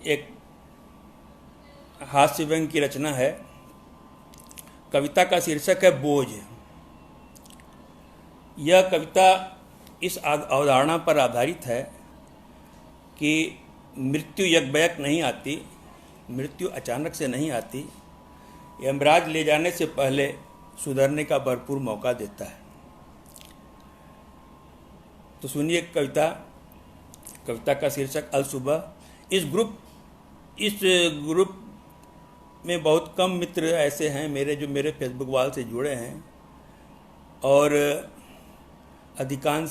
एक हास्य व्यंग्य की रचना है। कविता का शीर्षक है बोझ। यह कविता इस अवधारणा पर आधारित है कि मृत्यु यकबयक नहीं आती, मृत्यु अचानक से नहीं आती, यमराज ले जाने से पहले सुधरने का भरपूर मौका देता है। तो सुनिए कविता का शीर्षक अल सुबह। इस ग्रुप में बहुत कम मित्र ऐसे हैं मेरे जो मेरे फेसबुक वॉल से जुड़े हैं, और अधिकांश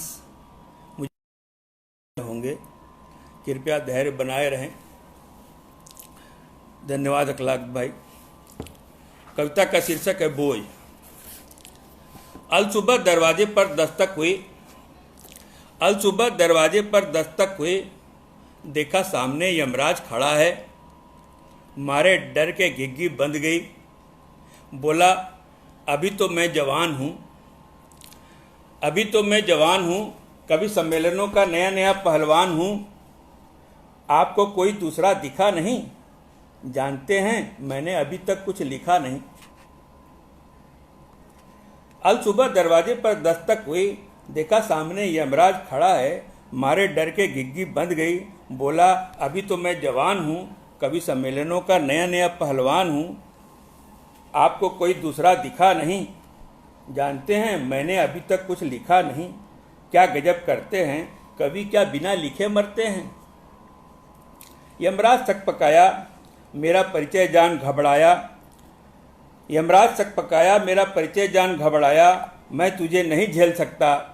मुझे होंगे। कृपया धैर्य बनाए रहें। धन्यवाद अखलाक भाई। कविता का शीर्षक है बोझ। अल सुबह दरवाजे पर दस्तक हुई, अल सुबह दरवाजे पर दस्तक हुई, देखा सामने यमराज खड़ा है। मारे डर के घिग्गी बंध गई, बोला अभी तो मैं जवान हूँ, अभी तो मैं जवान हूँ, कभी सम्मेलनों का नया नया पहलवान हूँ। आपको कोई दूसरा दिखा नहीं, जानते हैं मैंने अभी तक कुछ लिखा नहीं। अल सुबह दरवाजे पर दस्तक हुई, देखा सामने यमराज खड़ा है। मारे डर के घिग्गी बंध गई, बोला अभी तो मैं जवान हूँ, कभी सम्मेलनों का नया नया पहलवान हूँ। आपको कोई दूसरा दिखा नहीं, जानते हैं मैंने अभी तक कुछ लिखा नहीं। क्या गजब करते हैं कवि, क्या बिना लिखे मरते हैं। यमराज सकपकाया, मेरा परिचय जान घबराया। यमराज सकपकाया, मेरा परिचय जान घबराया। मैं तुझे नहीं झेल सकता,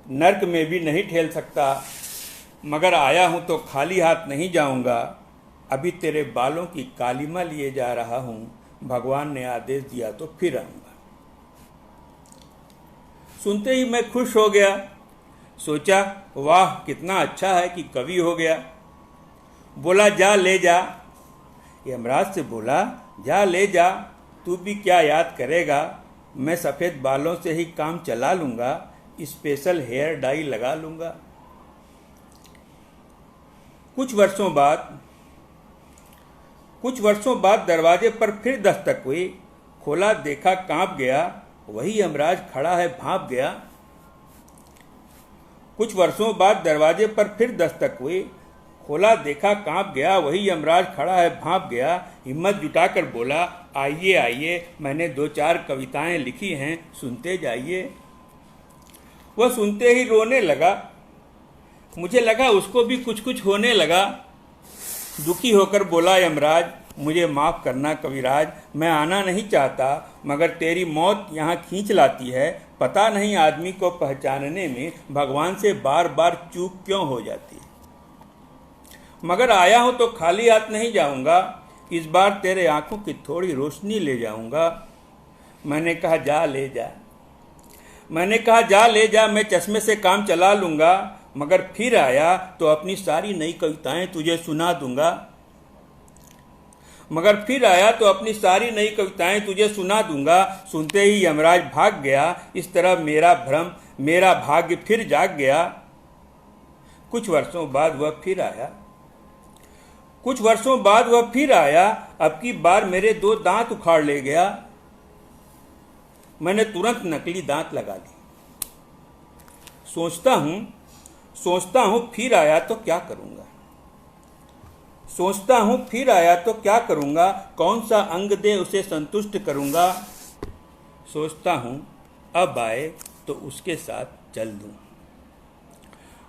नर्क में भी नहीं ठेल सकता, मगर आया हूँ तो खाली हाथ नहीं जाऊँगा। अभी तेरे बालों की कालीमा लिए जा रहा हूँ, भगवान ने आदेश दिया तो फिर आऊँगा। सुनते ही मैं खुश हो गया, सोचा वाह कितना अच्छा है कि कवि हो गया। बोला जा ले जा, यमराज से बोला जा ले जा, तू भी क्या याद करेगा। मैं सफ़ेद बालों से ही काम चला लूँगा, स्पेशल हेयर डाई लगा लूँगा। कुछ वर्षों बाद दरवाजे पर फिर दस्तक हुई, खोला देखा कांप गया, वही यमराज खड़ा है भांप गया। कुछ वर्षों बाद दरवाजे पर फिर दस्तक हुई, खोला देखा कांप गया, वही यमराज खड़ा है भांप गया। हिम्मत जुटाकर बोला आइए आइए, मैंने 2-4 कविताएं लिखी हैं, सुनते जाइए। वह सुनते ही रोने लगा, मुझे लगा उसको भी कुछ कुछ होने लगा। दुखी होकर बोला यमराज मुझे माफ़ करना कविराज, मैं आना नहीं चाहता, मगर तेरी मौत यहाँ खींच लाती है। पता नहीं आदमी को पहचानने में भगवान से बार बार चूक क्यों हो जाती है। मगर आया हूँ तो खाली हाथ नहीं जाऊँगा, इस बार तेरे आंखों की थोड़ी रोशनी ले जाऊँगा। मैंने कहा जा ले जा, मैंने कहा जा ले जा, मैं चश्मे से काम चला लूँगा। मगर फिर आया तो अपनी सारी नई कविताएं तुझे सुना दूंगा। मगर फिर आया तो अपनी सारी नई कविताएं तुझे सुना दूंगा। सुनते ही यमराज भाग गया, इस तरह मेरा भ्रम मेरा भाग्य फिर जाग गया। कुछ वर्षों बाद वह फिर आया, कुछ वर्षों बाद वह फिर आया, अब की बार मेरे 2 दांत उखाड़ ले गया। मैंने तुरंत नकली दांत लगा ली। सोचता हूँ फिर आया तो क्या करूँगा, सोचता हूँ फिर आया तो क्या करूँगा, कौन सा अंग दे उसे संतुष्ट करूँगा। सोचता हूँ अब आए तो उसके साथ चल दूँ,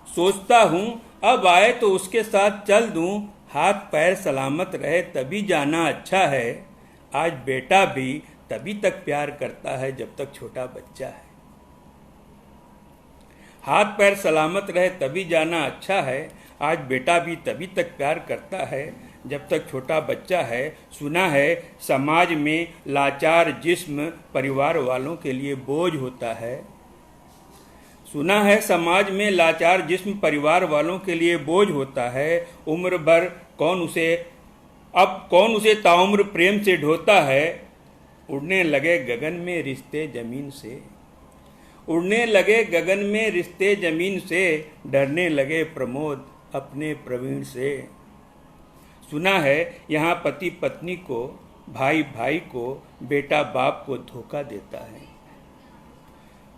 सोचता हूँ अब आए तो उसके साथ चल दूँ। हाथ पैर सलामत रहे तभी जाना अच्छा है, आज बेटा भी तभी तक प्यार करता है जब तक छोटा बच्चा है। हाथ पैर सलामत रहे तभी जाना अच्छा है, आज बेटा भी तभी तक प्यार करता है जब तक छोटा बच्चा है। सुना है समाज में लाचार जिस्म परिवार वालों के लिए बोझ होता है, सुना है समाज में लाचार जिस्म परिवार वालों के लिए बोझ होता है। उम्र भर कौन उसे ताउम्र प्रेम से ढोता है। उड़ने लगे गगन में रिश्ते जमीन से, उड़ने लगे गगन में रिश्ते जमीन से, डरने लगे प्रमोद अपने प्रवीण से। सुना है यहाँ पति पत्नी को, भाई भाई को, बेटा बाप को धोखा देता है।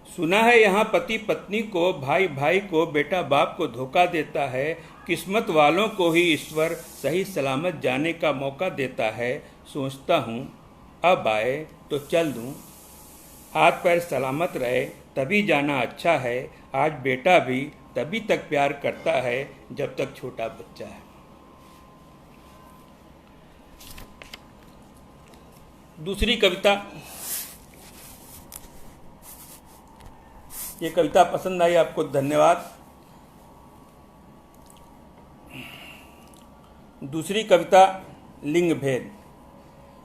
सुना है यहाँ पति पत्नी को, भाई भाई को, बेटा बाप को धोखा देता है। किस्मत वालों को ही ईश्वर सही सलामत जाने का मौका देता है। सोचता हूँ अब आए तो चल दूँ, हाथ पैर सलामत रहे तभी जाना अच्छा है। आज बेटा भी तभी तक प्यार करता है जब तक छोटा बच्चा है। दूसरी कविता, ये कविता पसंद आई आपको, धन्यवाद। दूसरी कविता लिंग भेद,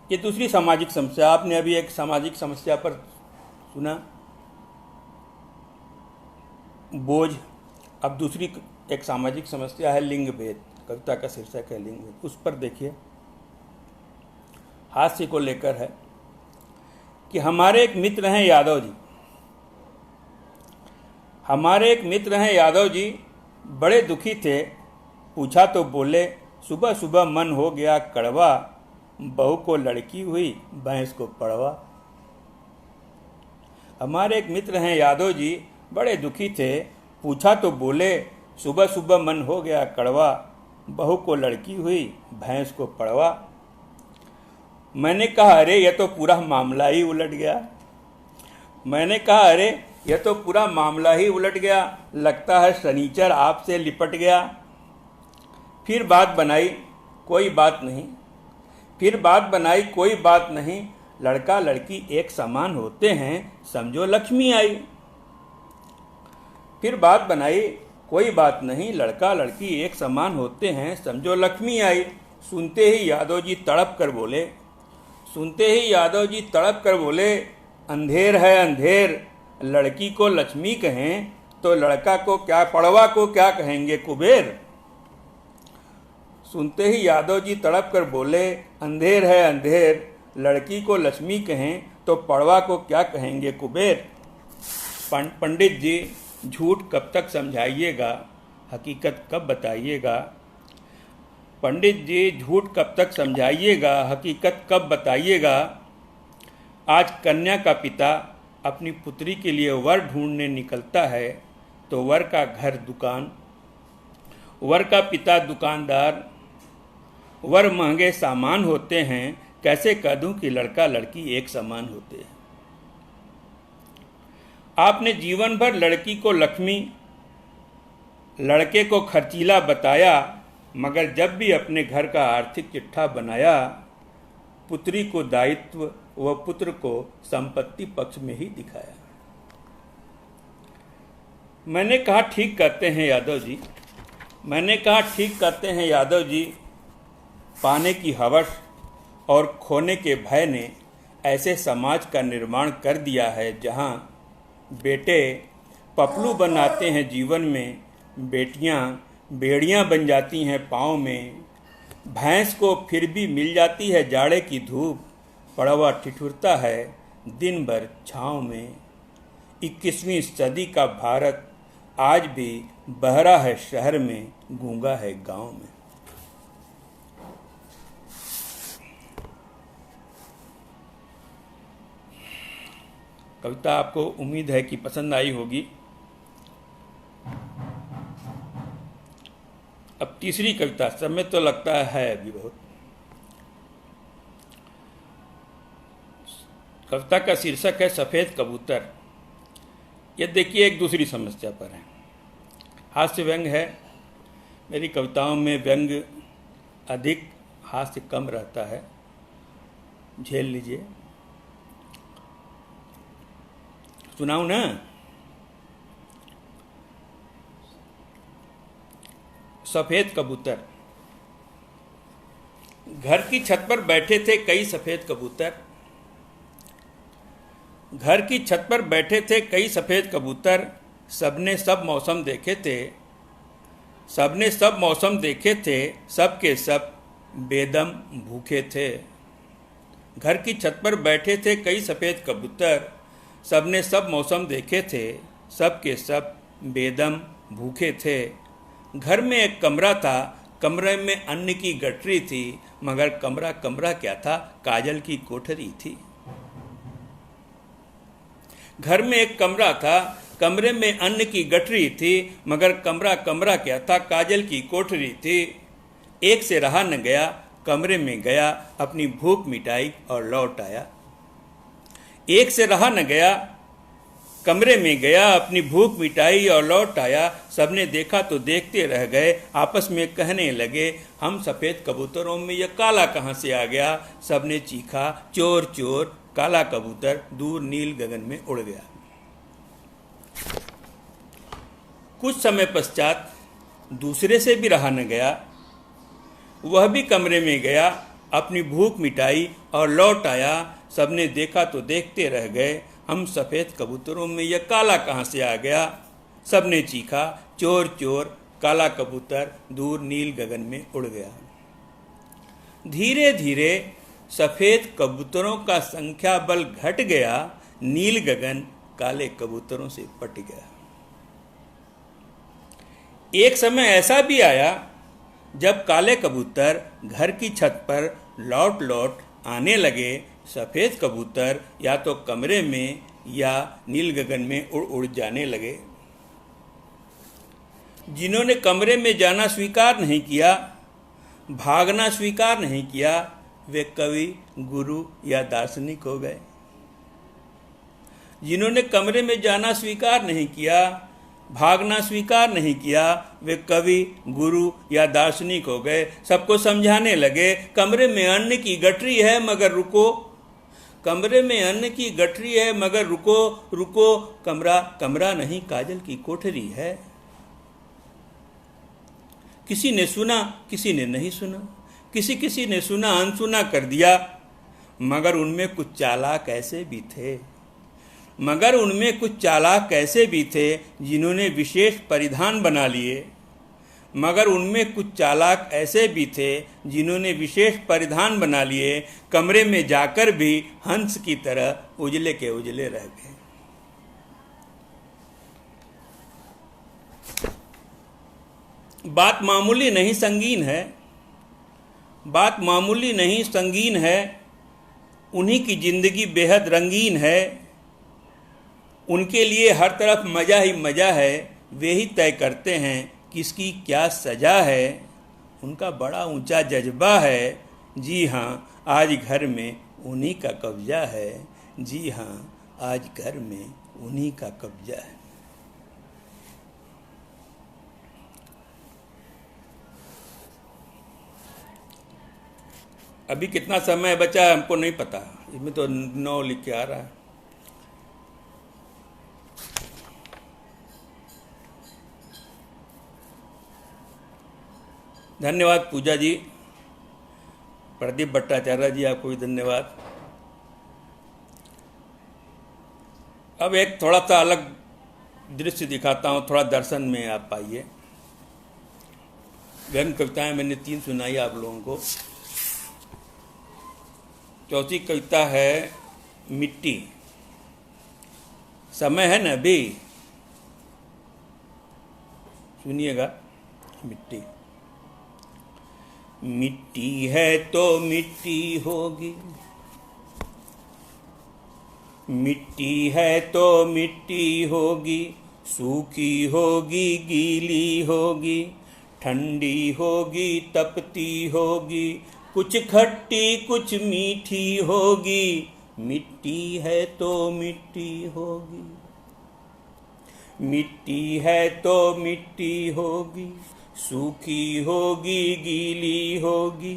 ये दूसरी सामाजिक समस्या। आपने अभी एक सामाजिक समस्या पर सुना बोझ, अब दूसरी एक सामाजिक समस्या है लिंग भेद। कविता का शीर्षक है लिंग भेद। उस पर देखिए, हास्य को लेकर है कि हमारे एक मित्र हैं यादव जी, हमारे एक मित्र हैं यादव जी, बड़े दुखी थे। पूछा तो बोले सुबह सुबह मन हो गया कड़वा, बहू को लड़की हुई भैंस को पड़वा। हमारे एक मित्र हैं यादव जी, बड़े दुखी थे। पूछा तो बोले सुबह सुबह मन हो गया कड़वा, बहू को लड़की हुई भैंस को पड़वा। मैंने कहा अरे यह तो पूरा मामला ही उलट गया। मैंने कहा अरे यह तो पूरा मामला ही उलट गया, लगता है शनिचर आपसे लिपट गया। फिर बात बनाई कोई बात नहीं, फिर बात बनाई कोई बात नहीं, लड़का लड़की एक समान होते हैं समझो लक्ष्मी आई। फिर बात बनाई कोई बात नहीं, लड़का लड़की एक समान होते हैं समझो लक्ष्मी आई। सुनते ही यादव जी तड़प कर बोले, सुनते ही यादव जी तड़प कर बोले, अंधेर है अंधेर, लड़की को लक्ष्मी कहें तो लड़का को क्या, पड़वा को क्या कहेंगे कुबेर। सुनते ही यादव जी तड़प कर बोले, अंधेर है अंधेर, लड़की को लक्ष्मी कहें तो पड़वा को क्या कहेंगे कुबेर। पंडित जी झूठ कब तक समझाइएगा, हकीकत कब बताइएगा। पंडित जी झूठ कब तक समझाइएगा, हकीकत कब बताइएगा। आज कन्या का पिता अपनी पुत्री के लिए वर ढूंढने निकलता है तो वर का घर दुकान, वर का पिता दुकानदार, वर महंगे सामान होते हैं, कैसे कह दूं कि लड़का लड़की एक समान होते हैं। आपने जीवन भर लड़की को लक्ष्मी, लड़के को खर्चीला बताया, मगर जब भी अपने घर का आर्थिक चिट्ठा बनाया, पुत्री को दायित्व व पुत्र को संपत्ति पक्ष में ही दिखाया। मैंने कहा ठीक कहते हैं यादव जी, मैंने कहा ठीक कहते हैं यादव जी, पाने की हवस और खोने के भय ने ऐसे समाज का निर्माण कर दिया है जहां बेटे पपलू बनाते हैं जीवन में, बेटियां बेड़ियां बन जाती हैं पाँव में। भैंस को फिर भी मिल जाती है जाड़े की धूप, पड़वा ठिठुरता है दिन भर छाँव में। 21वीं सदी का भारत आज भी बहरा है शहर में, गूंगा है गांव में। कविता आपको उम्मीद है कि पसंद आई होगी। अब तीसरी कविता, समय तो लगता है अभी बहुत। कविता का शीर्षक है सफ़ेद कबूतर। यह देखिए एक दूसरी समस्या पर है, हास्य व्यंग है। मेरी कविताओं में व्यंग अधिक, हास्य कम रहता है, झेल लीजिए। सुनाऊं ना? सफेद कबूतर। घर की छत पर बैठे थे कई सफेद कबूतर, घर की छत पर बैठे थे कई सफेद कबूतर। सबने सब मौसम देखे थे, सबने सब मौसम देखे थे, सब के सब बेदम भूखे थे। घर की छत पर बैठे थे कई सफेद कबूतर, सबने सब मौसम देखे थे, सब के सब बेदम भूखे थे। घर में एक कमरा था कमरे में अन्न की गठरी थी, मगर कमरा कमरा क्या था, काजल की कोठरी थी। घर में एक कमरा था, कमरे में अन्न की गठरी थी, मगर कमरा कमरा क्या था, काजल की कोठरी थी। एक से रहा न गया, कमरे में गया, अपनी भूख मिटाई और लौट आया। एक से रहा न गया, कमरे में गया, अपनी भूख मिटाई और लौट आया। सबने देखा तो देखते रह गए, आपस में कहने लगे, हम सफ़ेद कबूतरों में यह काला कहाँ से आ गया। सबने चीखा, चोर चोर, काला कबूतर दूर नील गगन में उड़ गया। कुछ समय पश्चात दूसरे से भी रहा न गया, वह भी कमरे में गया, अपनी भूख मिटाई और लौट आया। सबने देखा तो देखते रह गए, हम सफ़ेद कबूतरों में यह काला कहाँ से आ गया। सबने चीखा, चोर चोर, काला कबूतर दूर नील गगन में उड़ गया। धीरे धीरे सफ़ेद कबूतरों का संख्या बल घट गया, नील गगन काले कबूतरों से पट गया। एक समय ऐसा भी आया जब काले कबूतर घर की छत पर लौट लौट आने लगे। सफ़ेद कबूतर या तो कमरे में या नील गगन में उड़ उड़ जाने लगे। जिन्होंने कमरे में जाना स्वीकार नहीं किया, भागना स्वीकार नहीं किया, वे कवि, गुरु या दार्शनिक हो गए। जिन्होंने कमरे में जाना स्वीकार नहीं किया, भागना स्वीकार नहीं किया, वे कवि, गुरु या दार्शनिक हो गए। सबको समझाने लगे, कमरे में अन्न की गठरी है मगर रुको, कमरे में अन्न की गठरी है मगर रुको रुको, कमरा कमरा नहीं काजल की कोठरी है। किसी ने सुना, किसी ने नहीं सुना, किसी किसी ने सुना अनसुना कर दिया, मगर उनमें कुछ चालाक ऐसे भी थे, मगर उनमें कुछ चालाक ऐसे भी थे जिन्होंने विशेष परिधान बना लिए, मगर उनमें कुछ चालाक ऐसे भी थे जिन्होंने विशेष परिधान बना लिए। कमरे में जाकर भी हंस की तरह उजले के उजले रह गए। बात मामूली नहीं संगीन है, बात मामूली नहीं संगीन है। उन्हीं की जिंदगी बेहद रंगीन है, उनके लिए हर तरफ मज़ा ही मज़ा है। वे ही तय करते हैं किसकी क्या सजा है, उनका बड़ा ऊंचा जज्बा है। जी हाँ, आज घर में उन्हीं का कब्जा है। जी हाँ, आज घर में उन्हीं का कब्जा है। अभी कितना समय बचा है हमको नहीं पता, इसमें तो 9 लिख के आ रहा है। धन्यवाद पूजा जी, प्रदीप भट्टाचार्य जी, आपको भी धन्यवाद। अब एक थोड़ा सा अलग दृश्य दिखाता हूँ, थोड़ा दर्शन में आप पाइए। व्यंग कविताएं मैंने 3 सुनाई आप लोगों को। चौथी कविता है मिट्टी। समय है ना अभी, सुनिएगा। मिट्टी मिट्टी है तो मिट्टी होगी, मिट्टी है तो मिट्टी होगी, सूखी होगी गीली होगी, ठंडी होगी तपती होगी, कुछ खट्टी कुछ मीठी होगी। मिट्टी है तो मिट्टी होगी, मिट्टी है तो मिट्टी होगी, सूखी होगी गीली होगी,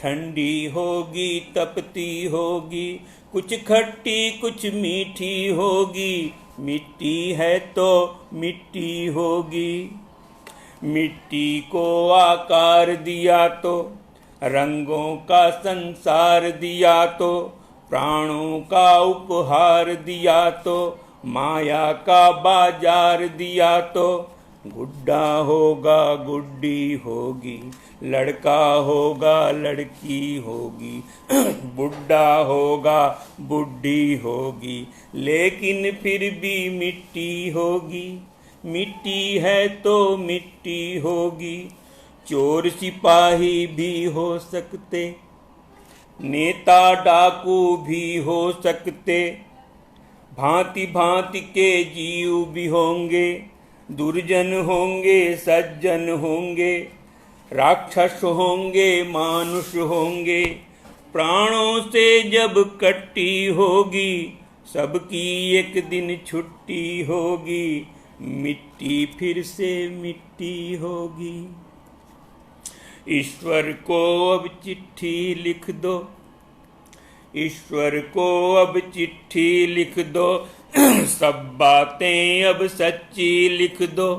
ठंडी होगी तपती होगी, कुछ खट्टी कुछ मीठी होगी। मिट्टी है तो मिट्टी होगी। मिट्टी को आकार दिया तो, रंगों का संसार दिया तो, प्राणों का उपहार दिया तो, माया का बाजार दिया तो, गुड्डा होगा गुड्डी होगी, लड़का होगा लड़की होगी, बुढ़ा होगा बुढ़ी होगी, लेकिन फिर भी मिट्टी होगी। मिट्टी है तो मिट्टी होगी। चोर सिपाही भी हो सकते, नेता डाकू भी हो सकते, भांति भांति के जीव भी होंगे, दुर्जन होंगे सज्जन होंगे, राक्षस होंगे मानुष होंगे। प्राणों से जब कट्टी होगी, सबकी एक दिन छुट्टी होगी, मिट्टी फिर से मिट्टी होगी। ईश्वर को अब चिट्ठी लिख दो, ईश्वर को अब चिट्ठी लिख दो, सब बातें अब सच्ची लिख दो।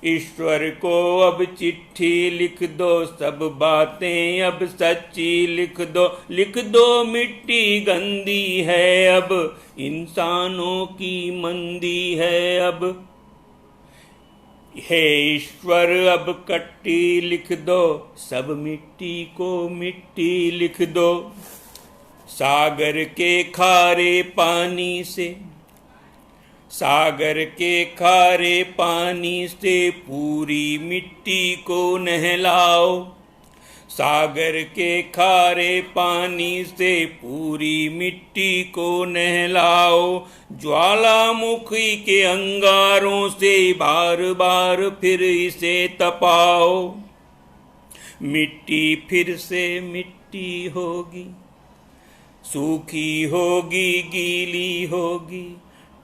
ईश्वर को अब चिट्ठी लिख दो, सब बातें अब सच्ची लिख दो। लिख दो मिट्टी गंदी है अब, इंसानों की मंदी है अब। हे ईश्वर अब कट्टी लिख दो, सब मिट्टी को मिट्टी लिख दो। सागर के खारे पानी से, सागर के खारे पानी से पूरी मिट्टी को नहलाओ। सागर के खारे पानी से पूरी मिट्टी को नहलाओ। ज्वालामुखी के अंगारों से बार बार फिर इसे तपाओ। मिट्टी फिर से मिट्टी होगी, सूखी होगी गीली होगी,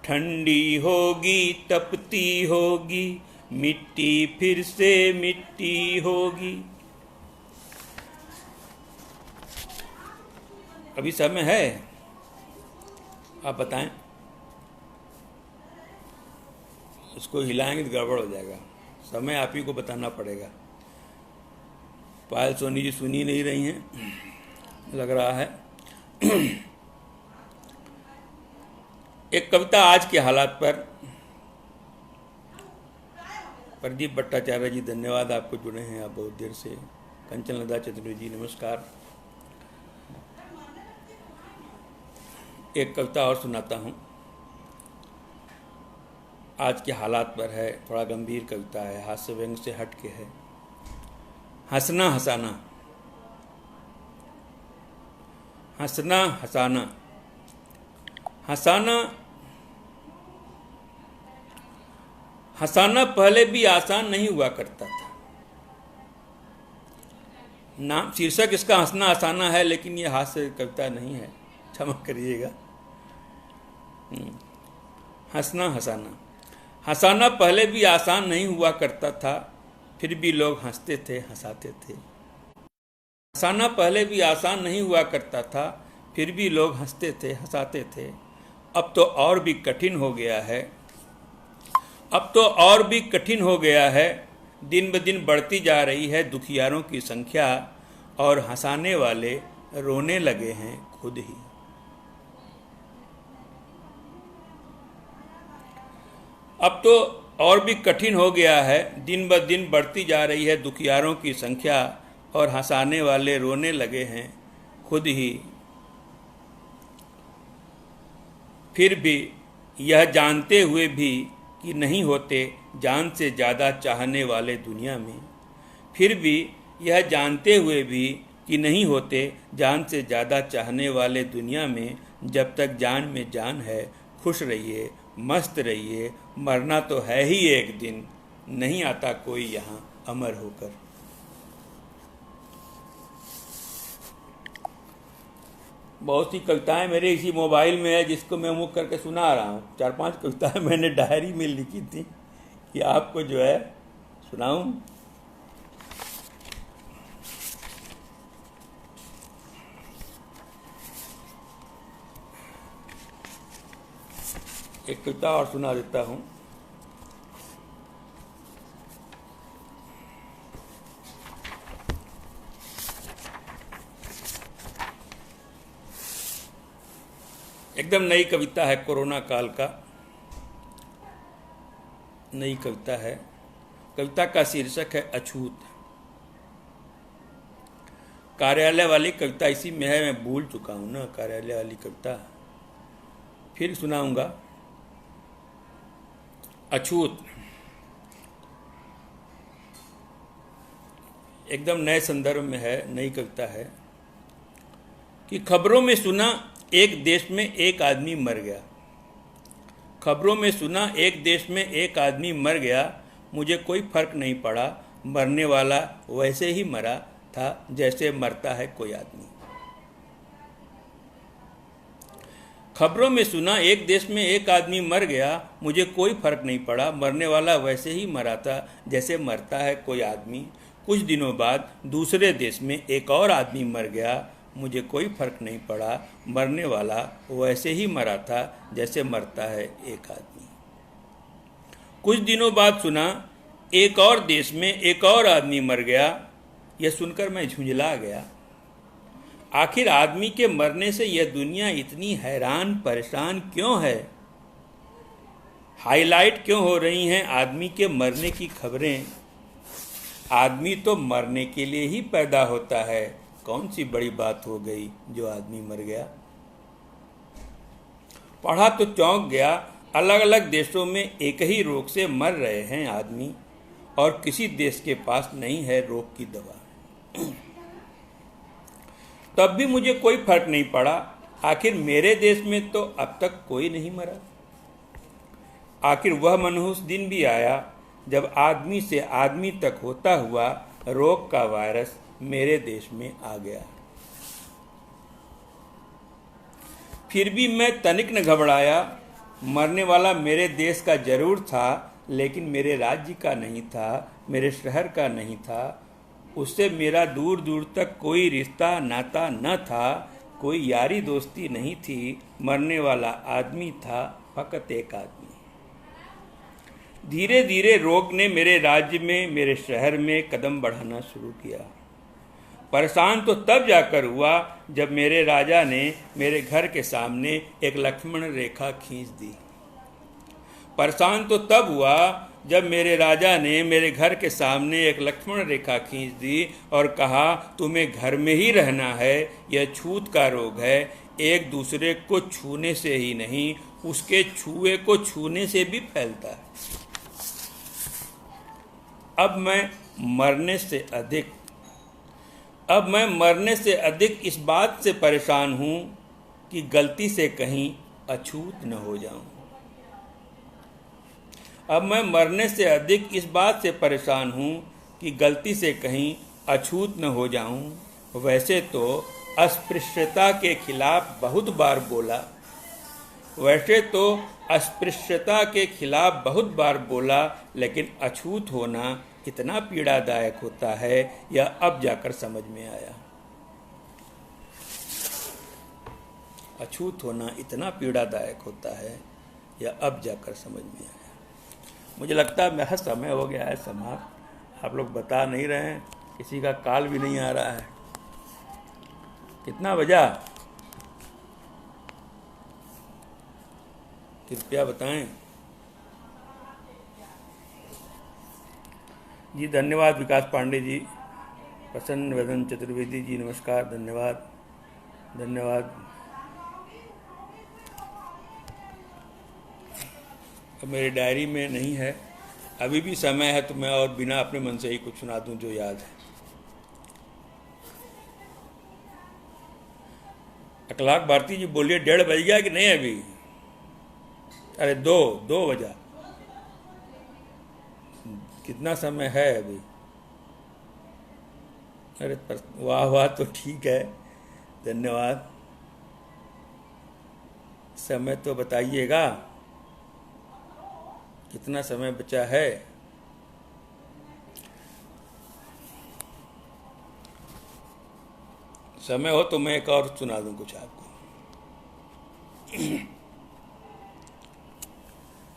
ठंडी होगी तपती होगी, मिट्टी फिर से मिट्टी होगी। अभी समय है, आप बताएं। उसको हिलाएंगे तो गड़बड़ हो जाएगा, समय आप ही को बताना पड़ेगा। पायल सोनी जी सुनी नहीं रही हैं लग रहा है। एक कविता आज के हालात पर। प्रदीप भट्टाचार्य जी धन्यवाद, आपको जुड़े हैं आप बहुत देर से। कंचन लता चतुर्वेदी जी नमस्कार। एक कविता और सुनाता हूँ, आज के हालात पर है, थोड़ा गंभीर कविता है, हास्य व्यंग से हट के है। हंसना हंसाना, हंसना हंसाना, हंसाना हंसाना पहले भी आसान नहीं हुआ करता था। नाम शीर्षक इसका हंसना हंसाना है, लेकिन ये हास्य कविता नहीं है, क्षमा करिएगा। हंसना हंसाना, हंसाना पहले भी आसान नहीं हुआ करता था, फिर भी लोग हंसते थे हंसाते थे। हंसाना पहले भी आसान नहीं हुआ करता था, फिर भी लोग हंसते थे हंसाते थे। अब तो और भी कठिन हो गया है, अब तो और भी कठिन हो गया है। दिन ब दिन बढ़ती जा रही है दुखियारों की संख्या, और हंसाने वाले रोने लगे हैं खुद ही। अब तो और भी कठिन हो गया है, दिन ब दिन बढ़ती जा रही है दुखियारों की संख्या, और हंसाने वाले रोने लगे हैं खुद ही। फिर भी यह जानते हुए भी कि नहीं होते जान से ज़्यादा चाहने वाले दुनिया में, फिर भी यह जानते हुए भी कि नहीं होते जान से ज़्यादा चाहने वाले दुनिया में, जब तक जान में जान है खुश रहिए मस्त रहिए, मरना तो है ही एक दिन, नहीं आता कोई यहाँ अमर होकर। बहुत सी कविताएं मेरे इसी मोबाइल में है, जिसको मैं मुख करके सुना रहा हूँ। 4-5 कविताएं मैंने डायरी में लिखी थी कि आपको जो है सुनाऊं। एक कविता और सुना देता हूँ। एकदम नई कविता है, कोरोना काल का नई कविता है। कविता का शीर्षक है अछूत। कार्यालय वाली कविता इसी में है, मैं भूल चुका हूँ ना कार्यालय वाली कविता, फिर सुनाऊंगा। अछूत। एकदम नए संदर्भ में है, नई कविता है कि खबरों में सुना एक देश में एक आदमी मर गया। खबरों में सुना एक देश में एक आदमी मर गया, मुझे कोई फर्क नहीं पड़ा, मरने वाला वैसे ही मरा था जैसे मरता है कोई आदमी। खबरों में सुना एक देश में एक आदमी मर गया, मुझे कोई फर्क नहीं पड़ा, मरने वाला वैसे ही मरा था जैसे मरता है कोई आदमी। कुछ दिनों बाद दूसरे देश में एक और आदमी मर गया, मुझे कोई फर्क नहीं पड़ा, मरने वाला वैसे ही मरा था जैसे मरता है एक आदमी। कुछ दिनों बाद सुना एक और देश में एक और आदमी मर गया, यह सुनकर मैं झुंझला गया। आखिर आदमी के मरने से यह दुनिया इतनी हैरान परेशान क्यों है? हाईलाइट क्यों हो रही हैं आदमी के मरने की खबरें? आदमी तो मरने के लिए ही पैदा होता है, कौन सी बड़ी बात हो गई जो आदमी मर गया। पढ़ा तो चौंक गया, अलग अलग देशों में एक ही रोग से मर रहे हैं आदमी और किसी देश के पास नहीं है रोग की दवा। तब भी मुझे कोई फर्क नहीं पड़ा, आखिर मेरे देश में तो अब तक कोई नहीं मरा। आखिर वह मनहूस दिन भी आया जब आदमी से आदमी तक होता हुआ रोग का वायरस मेरे देश में आ गया। फिर भी मैं तनिक न घबराया, मरने वाला मेरे देश का जरूर था, लेकिन मेरे राज्य का नहीं था, मेरे शहर का नहीं था। उससे मेरा दूर दूर तक कोई रिश्ता नाता न था, कोई यारी दोस्ती नहीं थी। मरने वाला आदमी था, फकत एक आदमी। धीरे धीरे रोग ने मेरे राज्य में, मेरे शहर में कदम बढ़ाना शुरू किया। परेशान तो तब जाकर हुआ जब मेरे राजा ने मेरे घर के सामने एक लक्ष्मण रेखा खींच दी। परेशान तो तब हुआ जब मेरे राजा ने मेरे घर के सामने एक लक्ष्मण रेखा खींच दी और कहा, तुम्हें घर में ही रहना है, यह छूत का रोग है, एक दूसरे को छूने से ही नहीं, उसके छुए को छूने से भी फैलता है। अब मैं मरने से अधिक इस बात से परेशान हूं कि गलती से कहीं अछूत न हो जाऊं। अब मैं मरने से अधिक इस बात से परेशान हूं कि गलती से कहीं अछूत न हो जाऊं। वैसे तो अस्पृश्यता के खिलाफ बहुत बार बोला, लेकिन अछूत होना कितना पीड़ादायक होता है, यह अब जाकर समझ में आया। अछूत होना इतना पीड़ादायक होता है, यह अब जाकर समझ में आया। मुझे लगता है मेरा समय हो गया है समाप्त। आप लोग बता नहीं रहे हैं, किसी का कॉल भी नहीं आ रहा है। कितना बजा? कृपया बताएं। जी धन्यवाद विकास पांडे जी, प्रसन्न वदन चतुर्वेदी जी नमस्कार, धन्यवाद। अब मेरी डायरी में नहीं है, अभी भी समय है तो मैं और बिना अपने मन से ही कुछ सुना दूं जो याद है। अखलाक भारती जी बोलिए, 1:30 बज गया कि नहीं अभी? अरे 2 बजा। कितना समय है अभी? अरे वाह तो ठीक है, धन्यवाद। समय तो बताइएगा कितना समय बचा है। समय हो तो मैं एक और सुना दूं कुछ आपको।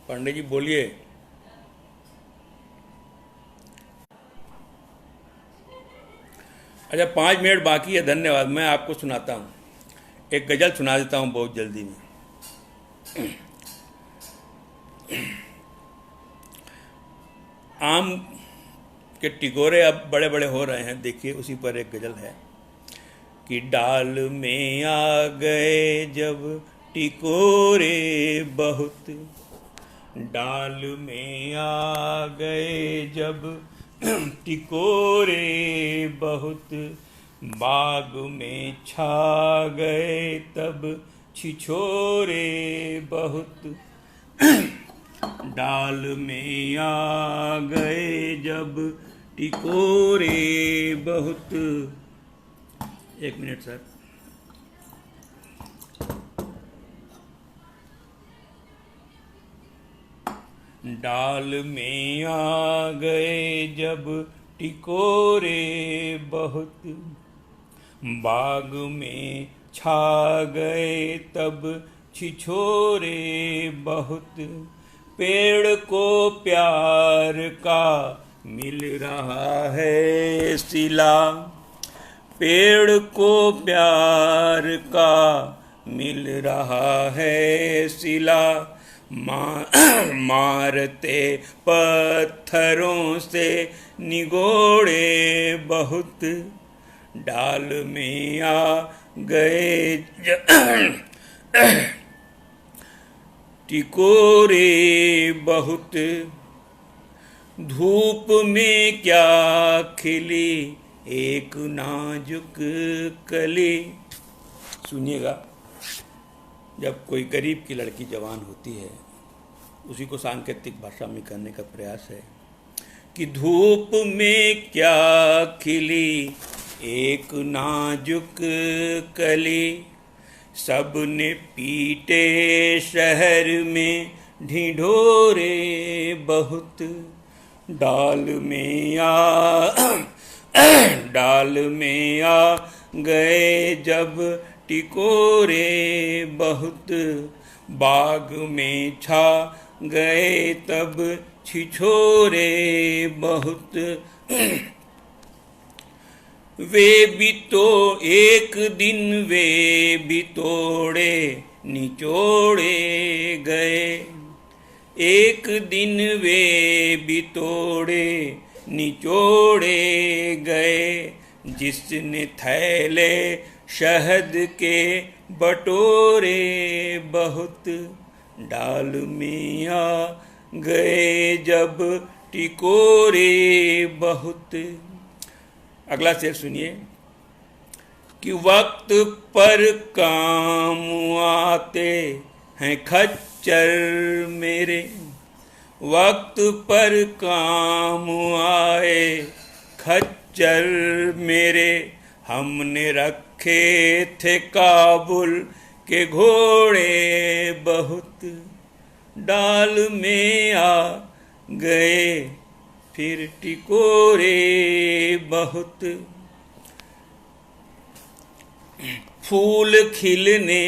पांडे जी बोलिए। अच्छा 5 मिनट बाकी है, धन्यवाद। मैं आपको सुनाता हूँ, एक गज़ल सुना देता हूँ बहुत जल्दी में। आम के टिकोरे अब बड़े बड़े हो रहे हैं, देखिए उसी पर एक गज़ल है कि डाल में आ गए जब टिकोरे बहुत, डाल में आ गए जब टिकोरे बहुत बाग में छा गए तब छिछोरे बहुत डाल में आ गए जब टिकोरे बहुत। एक मिनट सर। डाल में आ गए जब टिकोरे बहुत बाग में छा गए तब छिछोरे बहुत पेड़ को प्यार का मिल रहा है सिला पेड़ को प्यार का मिल रहा है सिला मारते पत्थरों से निगोड़े बहुत डाल में आ गए टिकोरे बहुत धूप में क्या खिली एक नाजुक कली। सुनिएगा, जब कोई गरीब की लड़की जवान होती है, उसी को सांकेतिक भाषा में करने का प्रयास है कि धूप में क्या खिली एक नाजुक कली सबने पीटे शहर में ढिढोरे बहुत डाल में आ गए जब टिकोरे बहुत बाग में छा गए तब छिछोरे बहुत वे भी तो एक दिन वे भी तोड़े निचोड़े गए एक दिन वे भी तोड़े निचोड़े गए जिसने थैले शहद के बटोरे बहुत डाल में आ गए जब टिकोरे बहुत। अगला शेर सुनिए कि वक्त पर काम आते हैं खच्चर मेरे वक्त पर काम आए खच्चर मेरे हमने रखे थे काबुल के घोड़े बहुत डाल में आ गए फिर टिकोरे बहुत फूल खिलने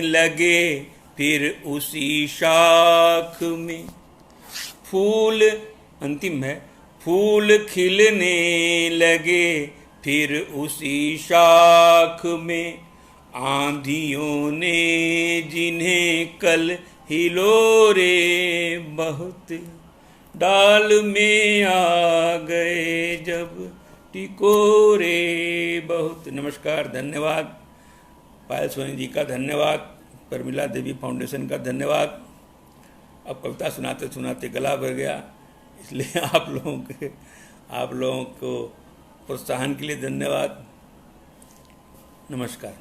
लगे फिर उसी शाख में फूल अंतिम है फूल खिलने लगे फिर उसी शाख में आंधियों ने जिन्हें कल हिलोरे बहुत डाल में आ गए जब टिकोरे बहुत। नमस्कार, धन्यवाद। पायल सोनी जी का धन्यवाद। परमिला देवी फाउंडेशन का धन्यवाद। अब कविता सुनाते सुनाते गला भर गया, इसलिए आप लोगों को प्रोत्साहन के लिए धन्यवाद। नमस्कार।